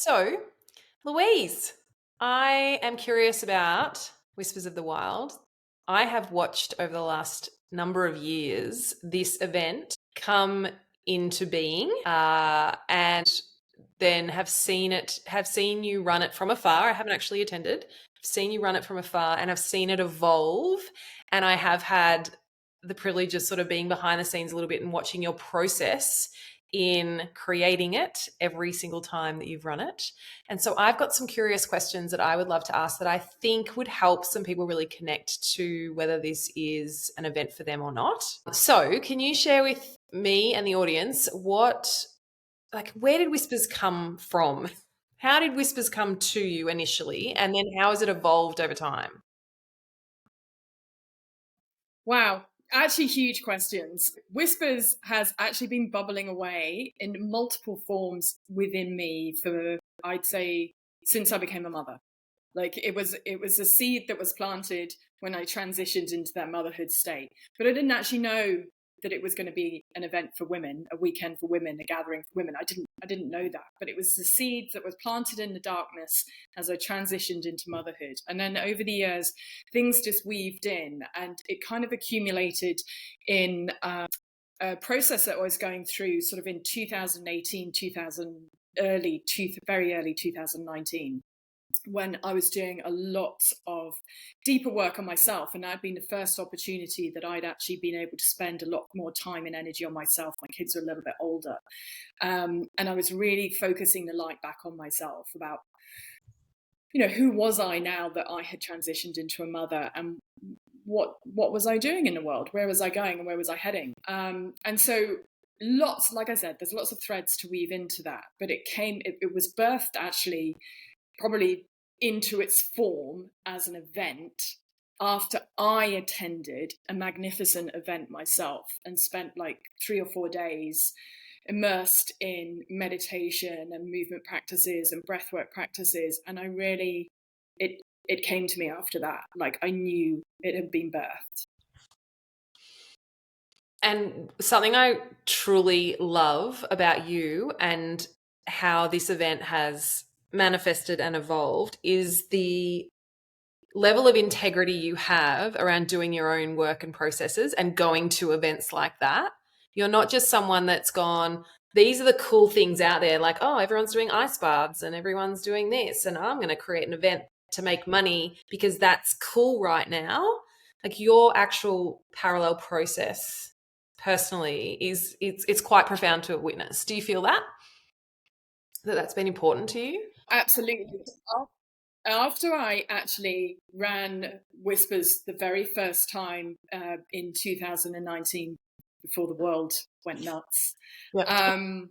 So, Louise, I am curious about Whispers of the Wild. I have watched over the last number of years this event come into being, and then have seen you run it from afar. I haven't actually attended. I've seen you run it from afar and I've seen it evolve. And I have had the privilege of sort of being behind the scenes a little bit and watching your process in creating it every single time that you've run it. And so I've got some curious questions that I would love to ask that I think would help some people really connect to whether this is an event for them or not. So, can you share with me and the audience where did Whispers come from? How did Whispers come to you initially? And then how has it evolved over time? Wow, actually huge questions. Whispers has actually been bubbling away in multiple forms within me for, I'd say, since I became a mother. Like it was a seed that was planted when I transitioned into that motherhood state. But I didn't actually know that it was going to be an event for women, a weekend for women, a gathering for women. I didn't know that. But it was the seed that was planted in the darkness as I transitioned into motherhood. And then over the years, things just weaved in and it kind of accumulated in a process that I was going through sort of in 2018, very early 2019, when I was doing a lot of deeper work on myself. And that'd been the first opportunity that I'd actually been able to spend a lot more time and energy on myself. My kids were a little bit older. And I was really focusing the light back on myself about, who was I now that I had transitioned into a mother, and what was I doing in the world? Where was I going and where was I heading? And so like I said, there's lots of threads to weave into that, but it was birthed actually probably into its form as an event after I attended a magnificent event myself and spent like 3 or 4 days immersed in meditation and movement practices and breathwork practices. And it came to me after that. Like I knew it had been birthed. And something I truly love about you and how this event has manifested and evolved is the level of integrity you have around doing your own work and processes and going to events like that. You're not just someone that's gone, these are the cool things out there, like, oh, everyone's doing ice baths and everyone's doing this, and I'm going to create an event to make money because that's cool right now. Like your actual parallel process personally it's quite profound to witness. Do you feel that's been important to you? Absolutely. After I actually ran Whispers the very first time in 2019, before the world went nuts, Yeah. um,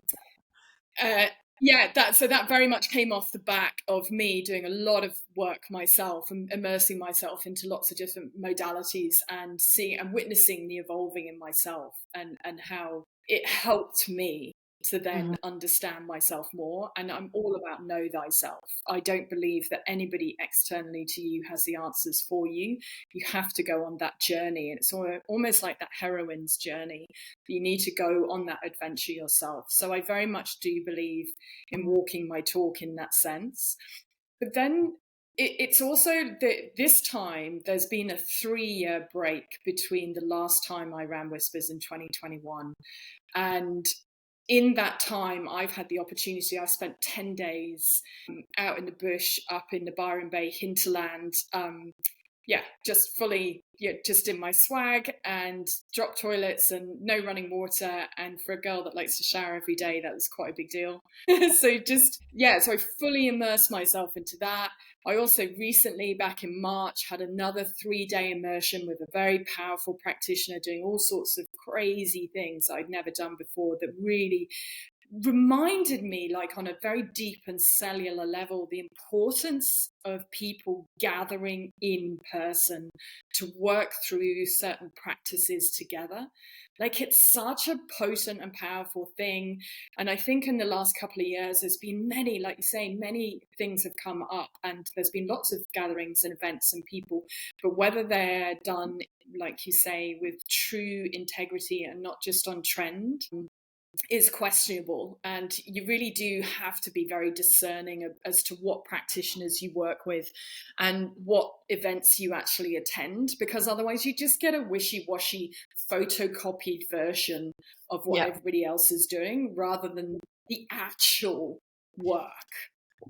uh, yeah, that very much came off the back of me doing a lot of work myself and immersing myself into lots of different modalities and seeing and witnessing the evolving in myself and how it helped me to Mhm. then understand myself more. And I'm all about know thyself. I don't believe that anybody externally to you has the answers for you. You have to go on that journey, and it's almost like that heroine's journey. You need to go on that adventure yourself. So I very much do believe in walking my talk in that sense. But then it's also that this time there's been a 3-year break between the last time I ran Whispers in 2021. And in that time, I've had the opportunity, I spent 10 days out in the bush, up in the Byron Bay hinterland, just fully, just in my swag and drop toilets and no running water. And for a girl that likes to shower every day, that was quite a big deal. So so I fully immersed myself into that. I also recently, back in March, had another 3-day immersion with a very powerful practitioner doing all sorts of crazy things I'd never done before that really reminded me, like on a very deep and cellular level, the importance of people gathering in person to work through certain practices together. Like it's such a potent and powerful thing. And I think in the last couple of years, there's been many, like you say, many things have come up and there's been lots of gatherings and events and people, but whether they're done, like you say, with true integrity and not just on trend, is questionable, and you really do have to be very discerning as to what practitioners you work with and what events you actually attend, because otherwise you just get a wishy-washy photocopied version of what Yeah. everybody else is doing rather than the actual work.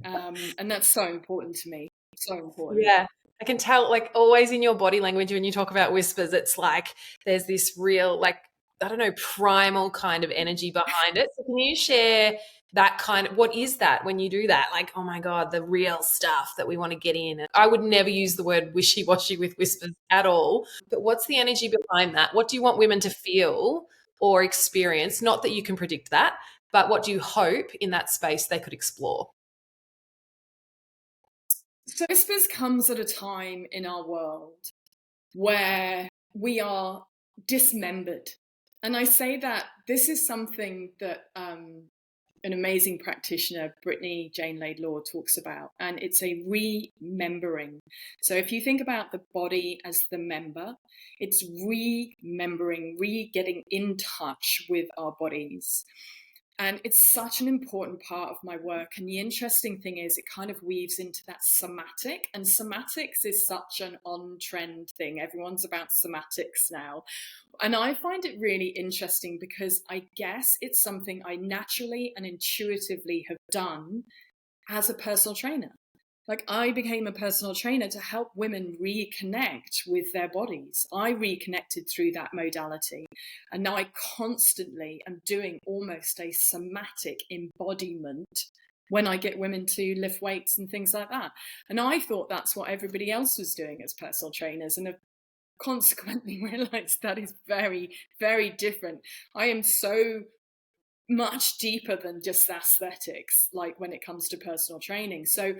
And that's so important to me, so important. Yeah. I can tell, like, always in your body language when you talk about whispers, it's like there's this real, like, I don't know, primal kind of energy behind it. So can you share that kind of, what is that when you do that? Like, oh my God, the real stuff that we want to get in. I would never use the word wishy-washy with whispers at all. But what's the energy behind that? What do you want women to feel or experience? Not that you can predict that, but what do you hope in that space they could explore? So whispers comes at a time in our world where we are dismembered. And I say that this is something that an amazing practitioner, Brittany Jane Laidlaw, talks about, and it's a remembering. So if you think about the body as the member, it's remembering, getting in touch with our bodies. And it's such an important part of my work. And the interesting thing is, it kind of weaves into that somatic. And somatics is such an on trend thing. Everyone's about somatics now. And I find it really interesting because I guess it's something I naturally and intuitively have done as a personal trainer. Like, I became a personal trainer to help women reconnect with their bodies. I reconnected through that modality. And now I constantly am doing almost a somatic embodiment when I get women to lift weights and things like that. And I thought that's what everybody else was doing as personal trainers, and have consequently realized that is very, very different. I am so much deeper than just aesthetics, like when it comes to personal training. So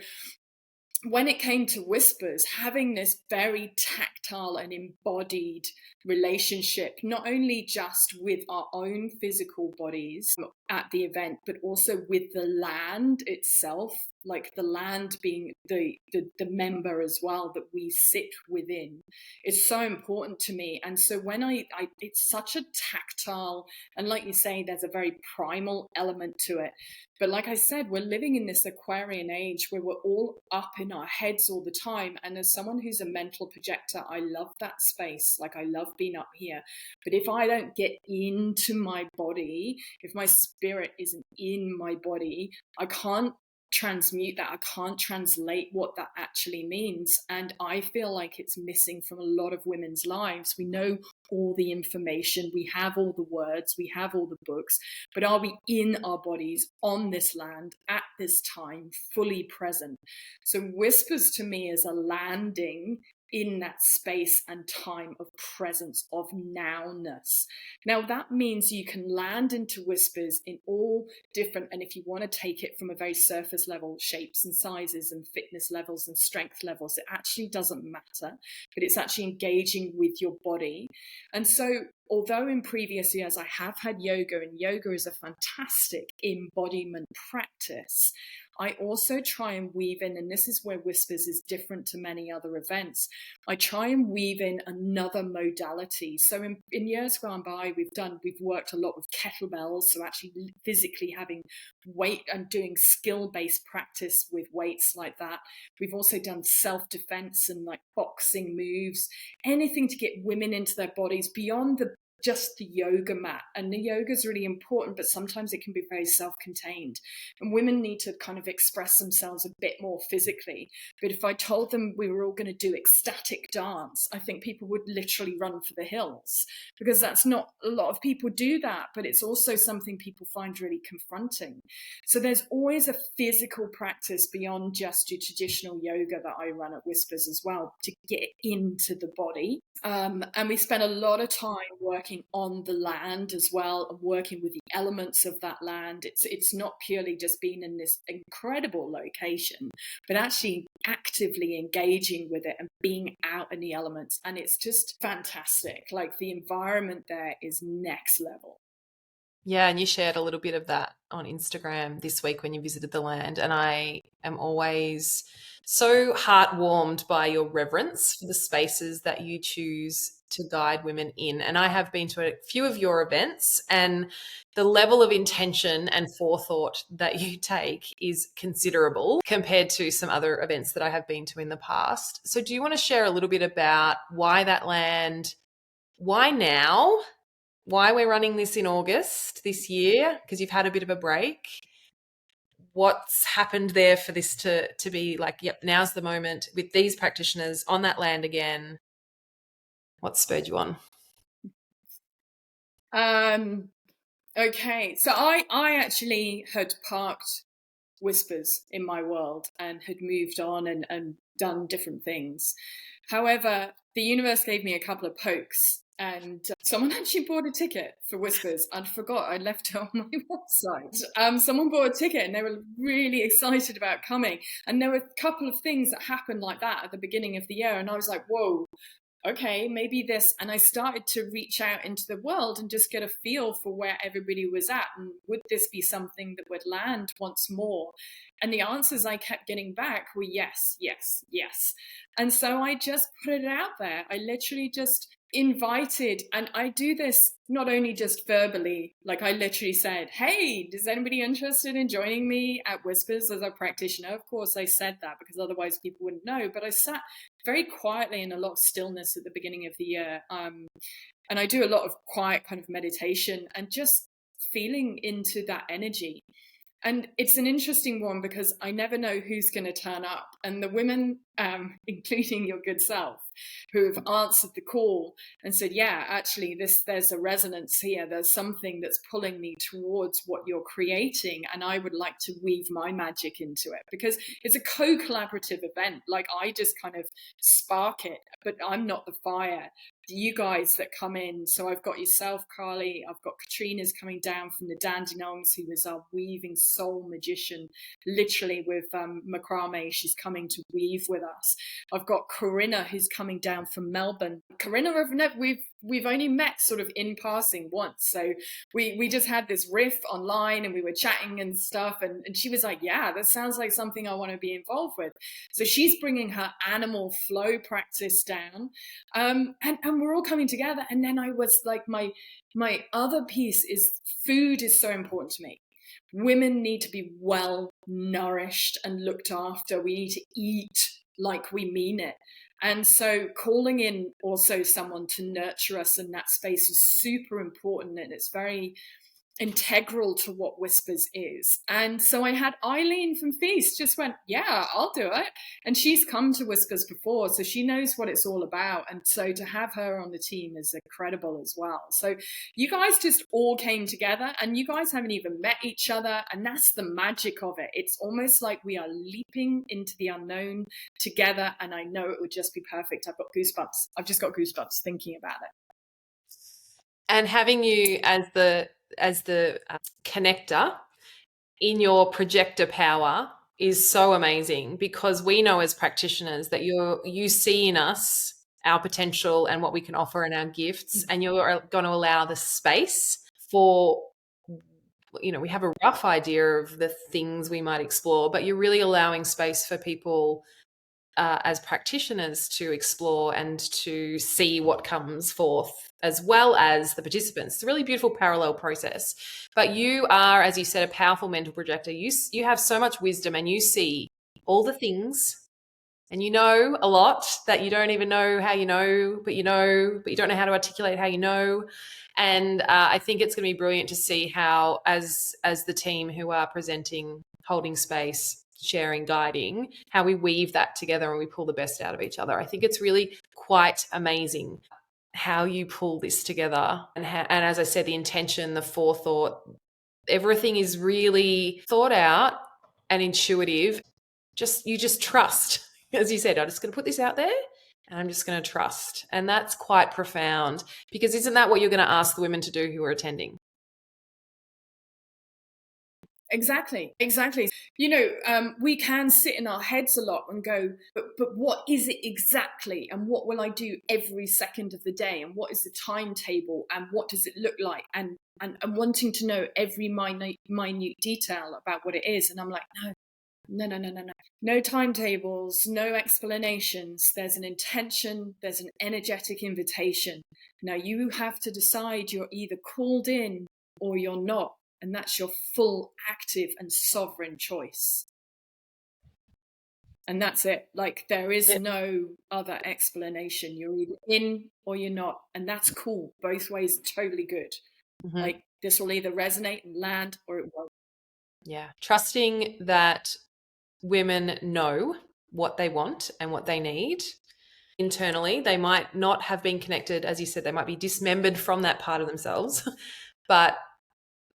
when it came to whispers, having this very tactile and embodied relationship, not only just with our own physical bodies at the event, but also with the land itself, like the land being the member as well that we sit within, is so important to me. And so when I it's such a tactile, and like you say, there's a very primal element to it. But like I said, we're living in this Aquarian age where we're all up in our heads all the time. And as someone who's a mental projector, I love that space. Like, I love being up here. But if I don't get into my body, if my spirit isn't in my body, I can't transmute that. I can't translate what that actually means. And I feel like it's missing from a lot of women's lives. We know all the information, we have all the words, we have all the books, but are we in our bodies on this land at this time, fully present? So whispers to me is a landing in that space and time of presence, of nowness. Now that means you can land into whispers in all different, and if you want to take it from a very surface level, shapes and sizes and fitness levels and strength levels, it actually doesn't matter, but it's actually engaging with your body. And so although in previous years I have had yoga, and yoga is a fantastic embodiment practice, I also try and weave in, and this is where Whispers is different to many other events, I try and weave in another modality. So in years gone by, we've worked a lot with kettlebells, so actually physically having weight and doing skill-based practice with weights like that. We've also done self-defense and like boxing moves, anything to get women into their bodies beyond just the yoga mat. And the yoga is really important, but sometimes it can be very self-contained, and women need to kind of express themselves a bit more physically. But if I told them we were all going to do ecstatic dance, I think people would literally run for the hills, because that's not, a lot of people do that, but it's also something people find really confronting. So there's always a physical practice beyond just your traditional yoga that I run at Whispers as well, to get into the body. And we spend a lot of time working on the land as well, and working with the elements of that land. It's not purely just being in this incredible location, but actually actively engaging with it and being out in the elements. And it's just fantastic. Like, the environment there is next level. Yeah, and you shared a little bit of that on Instagram this week when you visited the land. And I am always so heartwarmed by your reverence for the spaces that you choose to guide women in. And I have been to a few of your events, and the level of intention and forethought that you take is considerable compared to some other events that I have been to in the past. So, do you want to share a little bit about why that land? Why now? Why we're running this in August this year, because you've had a bit of a break. What's happened there for this to be like, yep, now's the moment with these practitioners on that land again? What spurred you on? Um, okay, so I actually had parked Whispers in my world and had moved on and done different things. However, the universe gave me a couple of pokes, and someone actually bought a ticket for Whispers. I forgot I left it on my website. Someone bought a ticket and they were really excited about coming. And there were a couple of things that happened like that at the beginning of the year. And I was like, whoa, okay, maybe this. And I started to reach out into the world and just get a feel for where everybody was at. And would this be something that would land once more? And the answers I kept getting back were yes, yes, yes. And so I just put it out there. I literally just invited, and I do this not only just verbally, like I literally said, hey, is anybody interested in joining me at Whispers as a practitioner? Of course, I said that because otherwise people wouldn't know. But I sat very quietly in a lot of stillness at the beginning of the year. And I do a lot of quiet kind of meditation and just feeling into that energy. And it's an interesting one because I never know who's going to turn up. And the women, including your good self, who have answered the call and said, yeah, actually, there's a resonance here. There's something that's pulling me towards what you're creating. And I would like to weave my magic into it because it's a co-collaborative event. Like I just kind of spark it, but I'm not the fire. You guys that come in. So I've got yourself, Carly. I've got Katrina's coming down from the Dandenongs, who is our weaving soul magician, literally with macrame. She's coming to weave with us. I've got Corinna, who's coming down from Melbourne. Corinna, we've only met sort of in passing once, so we just had this riff online and we were chatting and stuff, and she was like, yeah, that sounds like something I want to be involved with. So she's bringing her animal flow practice down, and we're all coming together. And then I was like, my other piece is food is so important to me. Women need to be well nourished and looked after. We need to eat like we mean it. And so calling in also someone to nurture us in that space is super important, and it's very integral to what Whispers is. And so I had Eileen from Feast just went, yeah, I'll do it. And she's come to Whispers before, so she knows what it's all about. And so to have her on the team is incredible as well. So you guys just all came together, and you guys haven't even met each other. And that's the magic of it. It's almost like we are leaping into the unknown together. And I know it would just be perfect. I've got goosebumps. I've just got goosebumps thinking about it. And having you as the connector in your projector power is so amazing, because we know as practitioners that you see in us our potential and what we can offer and our gifts, and you're going to allow the space for, we have a rough idea of the things we might explore, but you're really allowing space for people as practitioners to explore and to see what comes forth, as well as the participants. It's a really beautiful parallel process. But you are, as you said, a powerful mental projector. You have so much wisdom, and you see all the things, and you know a lot that you don't even know how you know, but you don't know how to articulate how you know. And I think it's going to be brilliant to see how, as the team who are presenting, holding space, sharing, guiding, how we weave that together and we pull the best out of each other. I think it's really quite amazing how you pull this together, and as I said, the intention, the forethought, everything is really thought out and intuitive. You just trust. As you said, I'm just going to put this out there and I'm just going to trust. And that's quite profound, because isn't that what you're going to ask the women to do who are attending? Exactly, exactly. We can sit in our heads a lot and go, but what is it exactly? And what will I do every second of the day? And what is the timetable? And what does it look like? And wanting to know every minute detail about what it is. And I'm like, no, no, no, no, no, no. No timetables, no explanations. There's an intention, there's an energetic invitation. Now you have to decide you're either called in or you're not. And that's your full, active, and sovereign choice. And that's it. Like, there is Yeah. no other explanation. You're either in or you're not. And that's cool. Both ways are totally good. Mhm. Like, this will either resonate and land or it won't. Yeah. Trusting that women know what they want and what they need internally. They might not have been connected, as you said, they might be dismembered from that part of themselves, but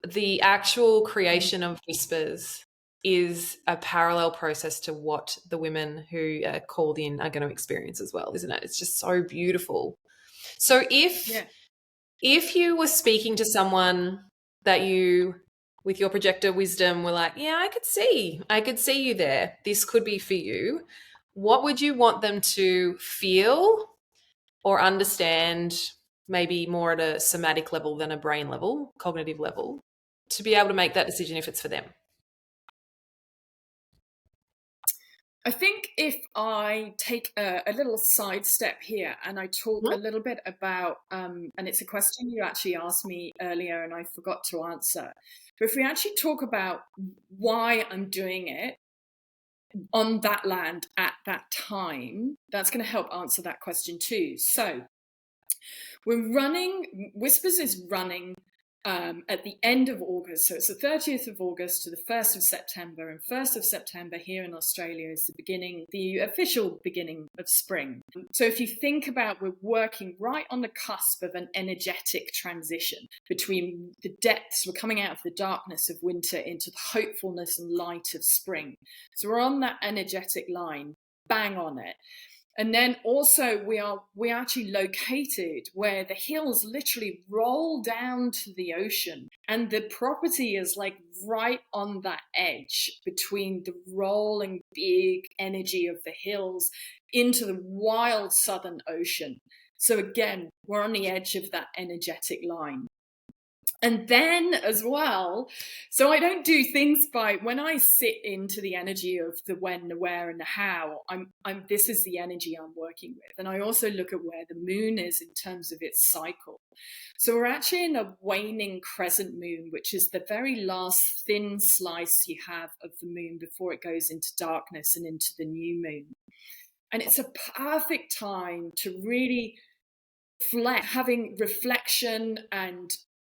the actual creation of whispers is a parallel process to what the women who are called in are going to experience as well, isn't it? It's just so beautiful. So Yeah. if you were speaking to someone that you, with your projector wisdom, were like, yeah, I could see you there, this could be for you, what would you want them to feel or understand, maybe more at a somatic level than a brain level, cognitive level, to be able to make that decision if it's for them? I think if I take a little sidestep here and I talk a Mhm. little bit about, and it's a question you actually asked me earlier and I forgot to answer. But if we actually talk about why I'm doing it on that land at that time, that's going to help answer that question too. So Whispers is running at the end of August. So it's the 30th of August to the 1st of September. And 1st of September here in Australia is the official beginning of spring. So if you think about, we're working right on the cusp of an energetic transition between the depths, we're coming out of the darkness of winter into the hopefulness and light of spring. So we're on that energetic line, bang on it. And then also we're actually located where the hills literally roll down to the ocean, and the property is like right on that edge between the rolling big energy of the hills into the wild southern ocean. So again, we're on the edge of that energetic line. And then as well, so I don't do things by, when I sit into the energy of the when, the where, and the how, this is the energy I'm working with. And I also look at where the moon is in terms of its cycle. So we're actually in a waning crescent moon, which is the very last thin slice you have of the moon before it goes into darkness and into the new moon. And it's a perfect time to really having reflection and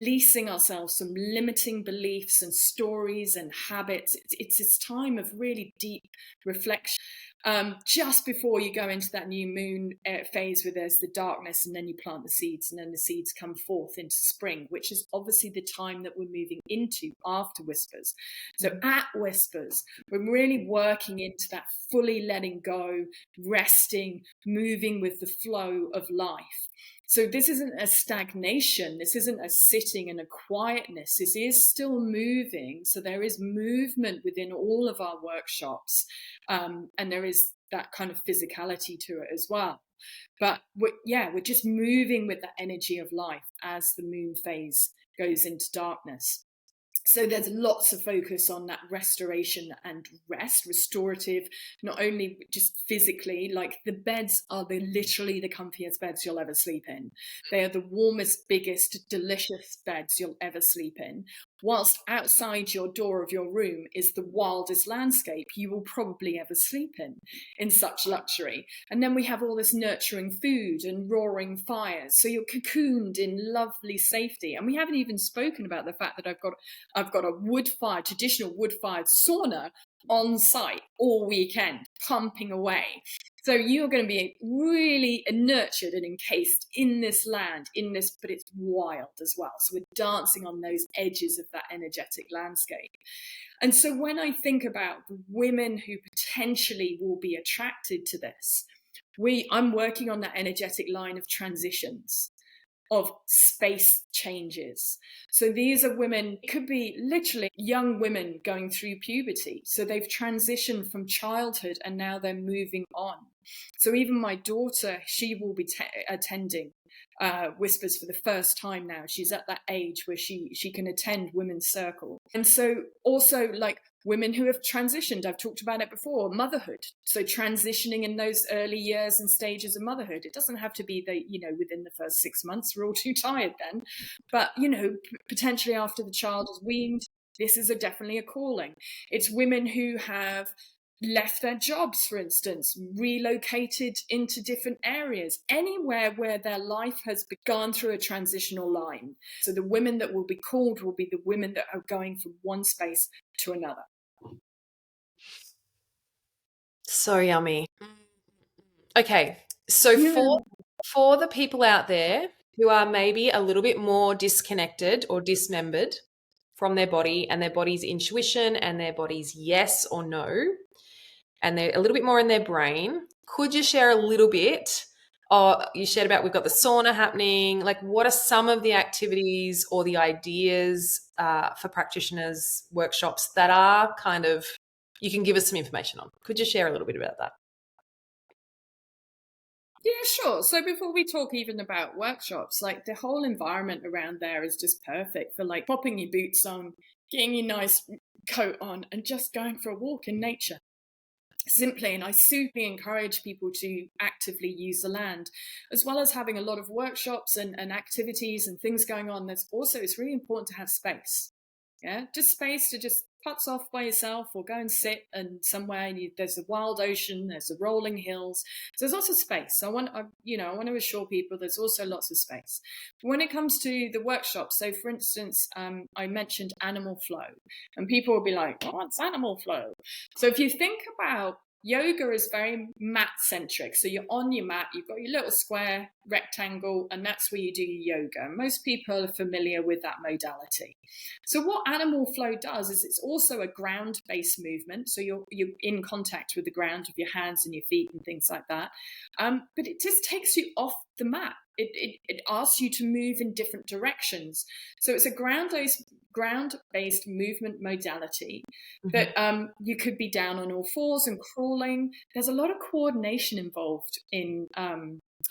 releasing ourselves from limiting beliefs and stories and habits. It's this time of really deep reflection. Just before you go into that new moon phase where there's the darkness, and then you plant the seeds, and then the seeds come forth into spring, which is obviously the time that we're moving into after Whispers. So at Whispers, we're really working into that fully letting go, resting, moving with the flow of life. So this isn't a stagnation. This isn't a sitting and a quietness. This is still moving. So there is movement within all of our workshops. And there is that kind of physicality to it as well. But we're just moving with the energy of life as the moon phase goes into darkness. So there's lots of focus on that restoration and restorative, not only just physically, like the beds are literally the comfiest beds you'll ever sleep in. They are the warmest, biggest, delicious beds you'll ever sleep in. Whilst outside your door of your room is the wildest landscape you will probably ever sleep in such luxury. And then we have all this nurturing food and roaring fires. So you're cocooned in lovely safety. And we haven't even spoken about the fact that I've got a traditional wood-fired sauna on site all weekend, pumping away. So you're going to be really nurtured and encased in this land, but it's wild as well. So we're dancing on those edges of that energetic landscape. And so when I think about the women who potentially will be attracted to this, I'm working on that energetic line of transitions. of space changes. So these are women, it could be literally young women going through puberty. So they've transitioned from childhood and now they're moving on. So even my daughter, she will be attending Whispers for the first time now. She's at that age where she can attend Women's Circle. And so also like women who have transitioned, I've talked about it before, motherhood. So transitioning in those early years and stages of motherhood. It doesn't have to be within the first 6 months, we're all too tired then. But, potentially after the child is weaned, this is definitely a calling. It's women who have left their jobs, for instance, relocated into different areas, anywhere where their life has gone through a transitional line. So the women that will be called will be the women that are going from one space to another. So yummy. Okay, so for the people out there who are maybe a little bit more disconnected or dismembered from their body and their body's intuition and their body's yes or no, and they're a little bit more in their brain, could you share a little bit? You shared about we've got the sauna happening. Like, what are some of the activities or the ideas for practitioners, workshops that are kind of, you can give us some information on? Could you share a little bit about that? Yeah, sure. So before we talk even about workshops, like the whole environment around there is just perfect for like popping your boots on, getting your nice coat on, and just going for a walk in nature. Simply, and I super encourage people to actively use the land, as well as having a lot of workshops and activities and things going on. It's really important to have space. Yeah, just space to just putz off by yourself or go and sit and somewhere. And there's a wild ocean, there's the rolling hills. So there's lots of space. So I want to assure people there's also lots of space. When it comes to the workshops, so for instance, I mentioned animal flow, and people will be like, "Oh, what's animal flow?" So if you think about yoga is very mat centric. So you're on your mat, you've got your little square rectangle, and that's where you do your yoga. Most people are familiar with that modality. So what animal flow does is it's also a ground-based movement. So you're in contact with the ground with your hands and your feet and things like that. But it just takes you off the mat. It asks you to move in different directions. So it's a ground-based movement modality that you could be down on all fours and crawling. There's a lot of coordination involved in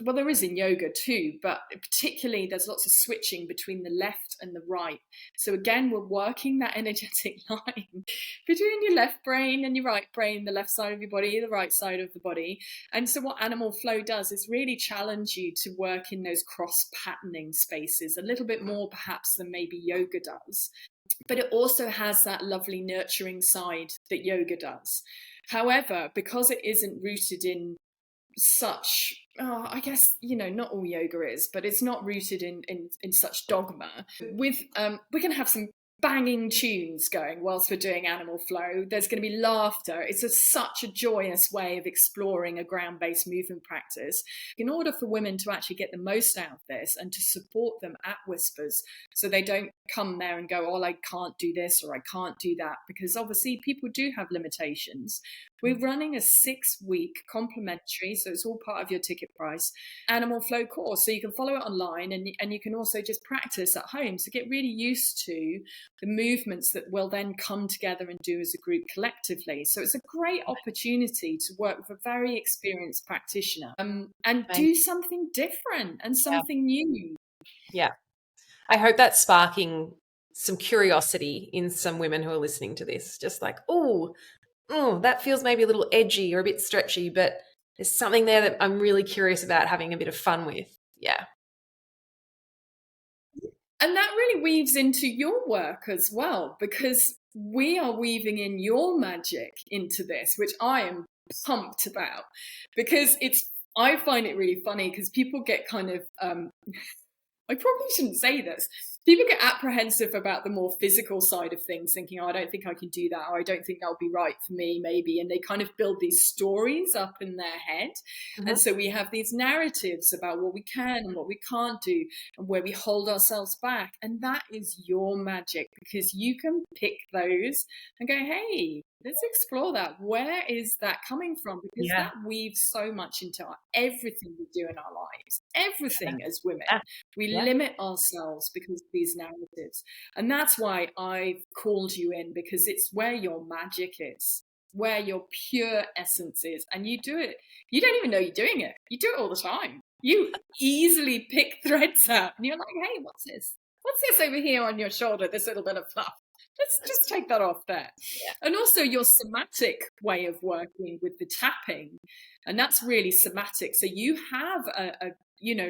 well, there is in yoga too, but particularly there's lots of switching between the left and the right. So again, we're working that energetic line between your left brain and your right brain, the left side of your body, the right side of the body. And so what animal flow does is really challenge you to work in those cross-patterning spaces, a little bit more perhaps than maybe yoga does. But it also has that lovely nurturing side that yoga does. However, because it isn't rooted in such I guess not all yoga is, but it's not rooted in such dogma. With we're going to have some banging tunes going whilst we're doing animal flow. There's going to be laughter. It's such a joyous way of exploring a ground-based movement practice. In order for women to actually get the most out of this and to support them at Whispers, so they don't come there and go, "Oh, I can't do this," or "I can't do that," because obviously people do have limitations. We're running a 6-week complimentary, so it's all part of your ticket price, animal flow course. So you can follow it online, and you can also just practice at home. So get really used to the movements that will then come together and do as a group collectively. So it's a great opportunity to work with a very experienced practitioner and do something different and something new. Yeah. I hope that's sparking some curiosity in some women who are listening to this. Just like, oh, that feels maybe a little edgy or a bit stretchy, but there's something there that I'm really curious about having a bit of fun with. Yeah. And that really weaves into your work as well, because we are weaving in your magic into this, which I am pumped about, because I find it really funny because people get kind of I probably shouldn't say this. People get apprehensive about the more physical side of things, thinking, "Oh, I don't think I can do that," or "I don't think that'll be right for me," maybe. And they kind of build these stories up in their head. And so we have these narratives about what we can and what we can't do and where we hold ourselves back. And that is your magic, because you can pick those and go, "Hey, Let's explore that. Where is that coming from? Because Yeah. that weaves so much into everything we do in our lives, everything as women. Yeah. We Yeah. limit ourselves because of these narratives. And that's why I've called you in, because it's where your magic is, where your pure essence is. And you do it. You don't even know you're doing it. You do it all the time. You easily pick threads out and you're like, hey, what's this? What's this over here on your shoulder? This little bit of fluff. Let's just take that off there. Yeah. And also your somatic way of working with the tapping, and that's really somatic. So you have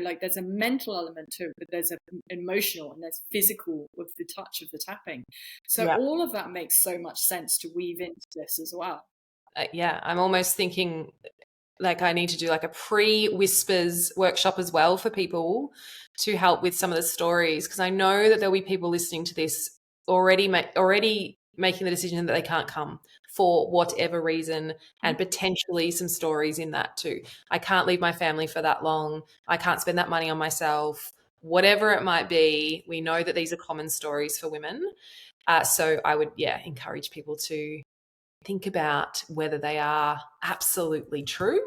like there's a mental element to it, but there's an emotional and there's physical with the touch of the tapping. So Yeah. all of that makes so much sense to weave into this as well. Yeah. I'm almost thinking like I need to do like a pre-whispers workshop as well for people to help with some of the stories, because I know that there'll be people listening to this already making the decision that they can't come for whatever reason, and potentially some stories in that too. I can't leave my family for that long. I can't spend that money on myself. Whatever it might be, we know that these are common stories for women. So I would, encourage people to think about whether they are absolutely true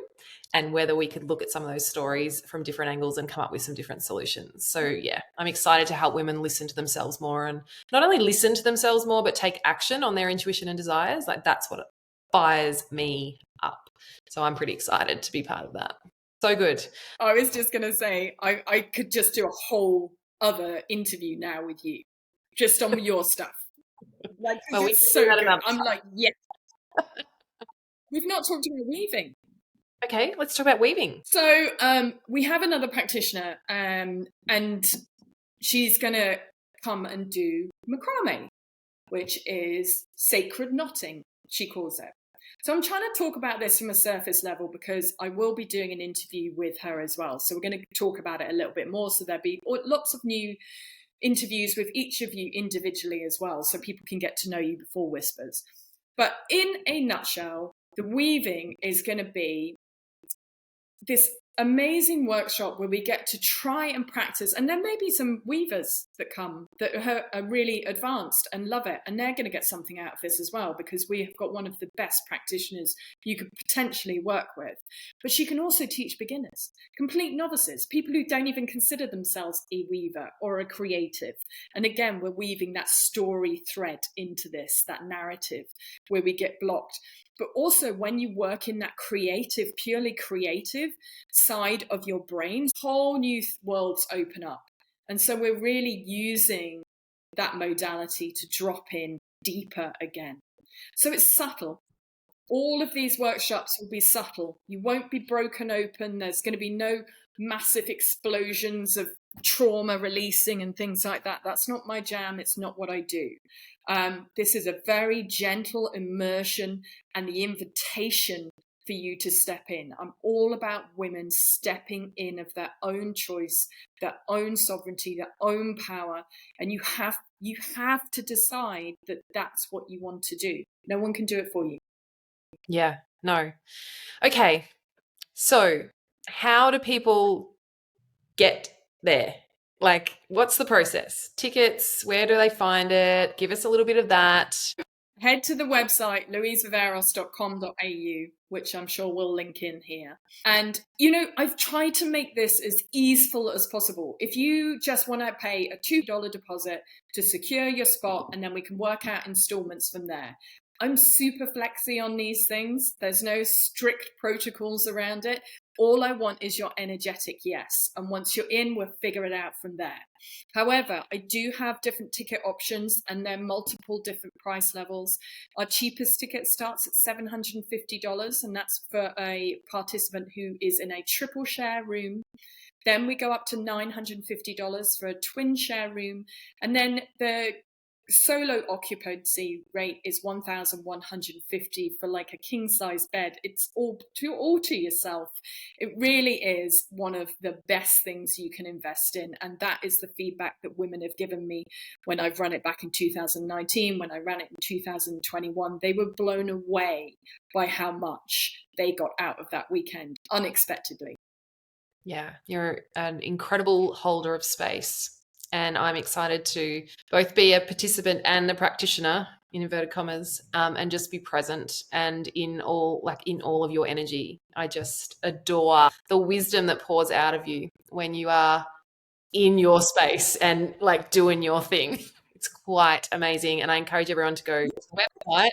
and whether we could look at some of those stories from different angles and come up with some different solutions. So, yeah, I'm excited to help women listen to themselves more, and not only listen to themselves more, but take action on their intuition and desires. Like, that's what fires me up. So I'm pretty excited to be part of that. So good. I was just going to say, I could just do a whole other interview now with you, just on your stuff. Like, Well, we it's can do so that good. another I'm time. like, yes. We've not talked about weaving. Okay, let's talk about weaving. So we have another practitioner, and she's going to come and do macrame, which is sacred knotting, she calls it. So I'm trying to talk about this from a surface level because I will be doing an interview with her as well. So we're going to talk about it a little bit more. So there'll be lots of new interviews with each of you individually as well, so people can get to know you before Whispers. But in a nutshell, the weaving is going to be this amazing workshop where we get to try and practice, and there may be some weavers that come that are really advanced and love it, and they're going to get something out of this as well, because we have got one of the best practitioners you could potentially work with. But she can also teach beginners, complete novices, people who don't even consider themselves a weaver or a creative. And again, we're weaving that story thread into this, that narrative where we get blocked. But also when you work in that creative, purely creative side of your brain, whole new worlds open up. And so we're really using that modality to drop in deeper again. So it's subtle. All of these workshops will be subtle. You won't be broken open. There's going to be no massive explosions of trauma releasing and things like that. That's not my jam. It's not what I do. This is a very gentle immersion and the invitation for you to step in. I'm all about women stepping in of their own choice, their own sovereignty, their own power. And you have to decide that that's what you want to do. No one can do it for you. Yeah, no. Okay, so how do people get there? Like, what's the process? Tickets, where do they find it? Give us a little bit of that. Head to the website, louiseviveros.com.au, which I'm sure we'll link in here. And, I've tried to make this as easeful as possible. If you just want to pay a $2 deposit to secure your spot, and then we can work out installments from there. I'm super flexy on these things. There's no strict protocols around it. All I want is your energetic yes. And once you're in, we'll figure it out from there. However, I do have different ticket options, and there are multiple different price levels. Our cheapest ticket starts at $750, and that's for a participant who is in a triple share room. Then we go up to $950 for a twin share room. And then the solo occupancy rate is $1,150 for like a king size bed. It's all to yourself. It really is one of the best things you can invest in, and that is the feedback that women have given me when I've run it back in 2019, when I ran it in 2021. They were blown away by how much they got out of that weekend unexpectedly. Yeah, you're an incredible holder of space. And I'm excited to both be a participant and the practitioner in inverted commas, and just be present and in all of your energy. I just adore the wisdom that pours out of you when you are in your space and like doing your thing. It's quite amazing. And I encourage everyone to go to the website,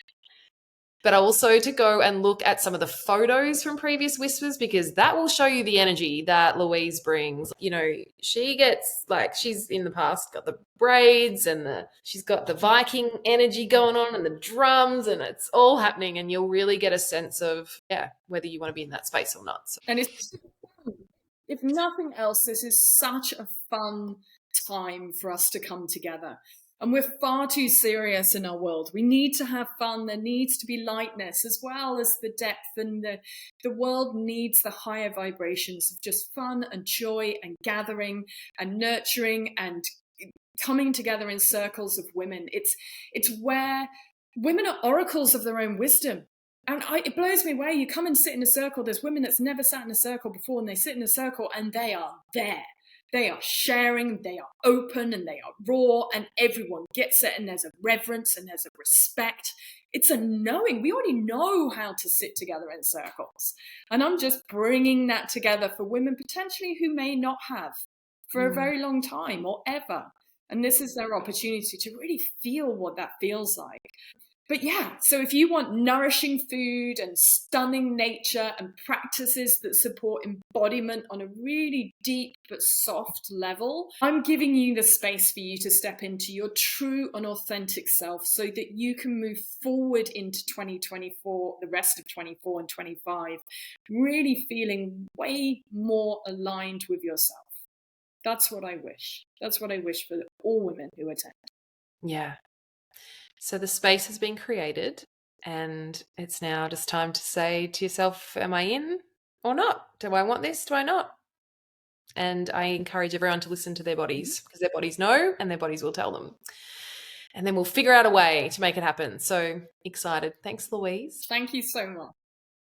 but also to go and look at some of the photos from previous Whispers, because that will show you the energy that Louise brings. You know, she gets like, she's in the past got the braids and she's got the Viking energy going on and the drums, and it's all happening, and you'll really get a sense of, yeah, whether you want to be in that space or not. So. And it's, if nothing else, this is such a fun time for us to come together. And we're far too serious in our world. We need to have fun. There needs to be lightness as well as the depth. And the world needs the higher vibrations of just fun and joy and gathering and nurturing and coming together in circles of women. It's where women are oracles of their own wisdom. And it blows me away. You come and sit in a circle. There's women that's never sat in a circle before, and they sit in a circle and they are there. They are sharing, they are open, and they are raw, and everyone gets it, and there's a reverence and there's a respect. It's a knowing. We already know how to sit together in circles. And I'm just bringing that together for women potentially who may not have for a very long time or ever. And this is their opportunity to really feel what that feels like. But yeah, so if you want nourishing food and stunning nature and practices that support embodiment on a really deep but soft level, I'm giving you the space for you to step into your true and authentic self so that you can move forward into 2024, the rest of 24 and 25, really feeling way more aligned with yourself. That's what I wish. That's what I wish for all women who attend. Yeah. So the space has been created, and it's now just time to say to yourself, am I in or not? Do I want this? Do I not? And I encourage everyone to listen to their bodies, because their bodies know and their bodies will tell them. And then we'll figure out a way to make it happen. So excited. Thanks, Louise. Thank you so much.